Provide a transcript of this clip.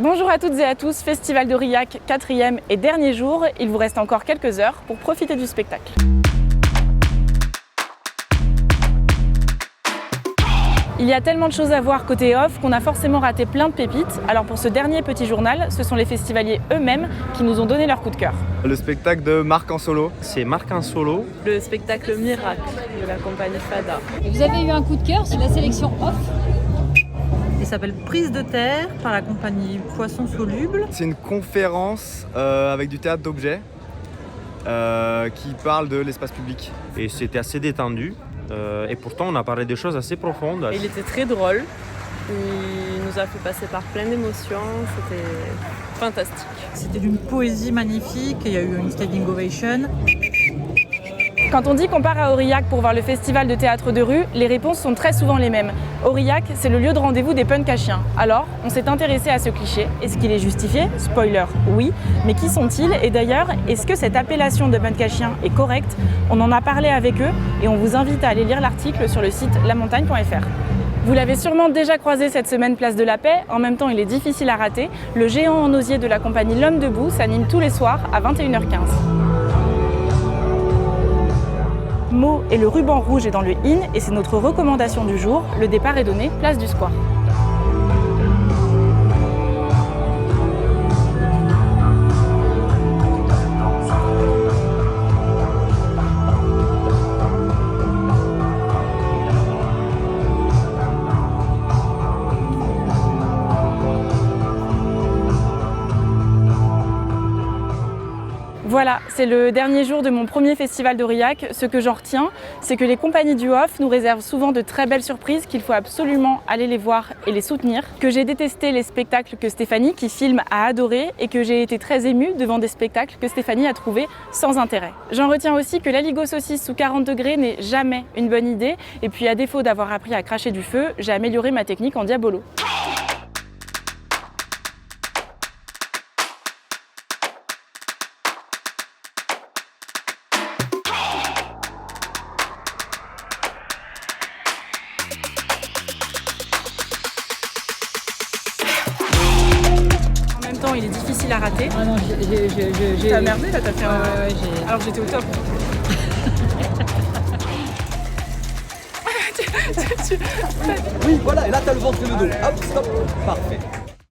Bonjour à toutes et à tous, Festival d'Aurillac, 4e et dernier jour. Il vous reste encore quelques heures pour profiter du spectacle. Il y a tellement de choses à voir côté off qu'on a forcément raté plein de pépites. Alors pour ce dernier petit journal, ce sont les festivaliers eux-mêmes qui nous ont donné leur coup de cœur. Le spectacle de Marc en solo. C'est Marc en solo. Le spectacle Miracle de la compagnie Fada. Et vous avez eu un coup de cœur sur la sélection off? Il s'appelle Prise de terre par la compagnie Poisson Soluble. C'est une conférence avec du théâtre d'objets qui parle de l'espace public. Et c'était assez détendu. Et pourtant, on a parlé de choses assez profondes. Il était très drôle. Il nous a fait passer par plein d'émotions. C'était fantastique. C'était d'une poésie magnifique. Il y a eu une standing ovation. Quand on dit qu'on part à Aurillac pour voir le festival de théâtre de rue, les réponses sont très souvent les mêmes. Aurillac, c'est le lieu de rendez-vous des punks à chiens. Alors, on s'est intéressé à ce cliché. Est-ce qu'il est justifié? Spoiler, oui. Mais qui sont-ils? Et d'ailleurs, est-ce que cette appellation de punk à chiens est correcte? On en a parlé avec eux et on vous invite à aller lire l'article sur le site lamontagne.fr. Vous l'avez sûrement déjà croisé cette semaine place de la Paix, en même temps il est difficile à rater. Le géant en osier de la compagnie L'Homme Debout s'anime tous les soirs à 21h15. Mo et le ruban rouge est dans le in et c'est notre recommandation du jour. Le départ est donné, place du Square. Voilà, c'est le dernier jour de mon premier festival d'Aurillac. Ce que j'en retiens, c'est que les compagnies du off nous réservent souvent de très belles surprises, qu'il faut absolument aller les voir et les soutenir. Que j'ai détesté les spectacles que Stéphanie, qui filme, a adoré et que j'ai été très émue devant des spectacles que Stéphanie a trouvés sans intérêt. J'en retiens aussi que l'aligot saucisse sous 40 degrés n'est jamais une bonne idée. Et puis à défaut d'avoir appris à cracher du feu, j'ai amélioré ma technique en diabolo. En même temps, il est difficile à rater. Ah non, j'ai... T'as merdé là, t'as fait un... j'ai... Alors j'étais au top. Oui, voilà, et là t'as le ventre et le dos. Hop, stop, parfait.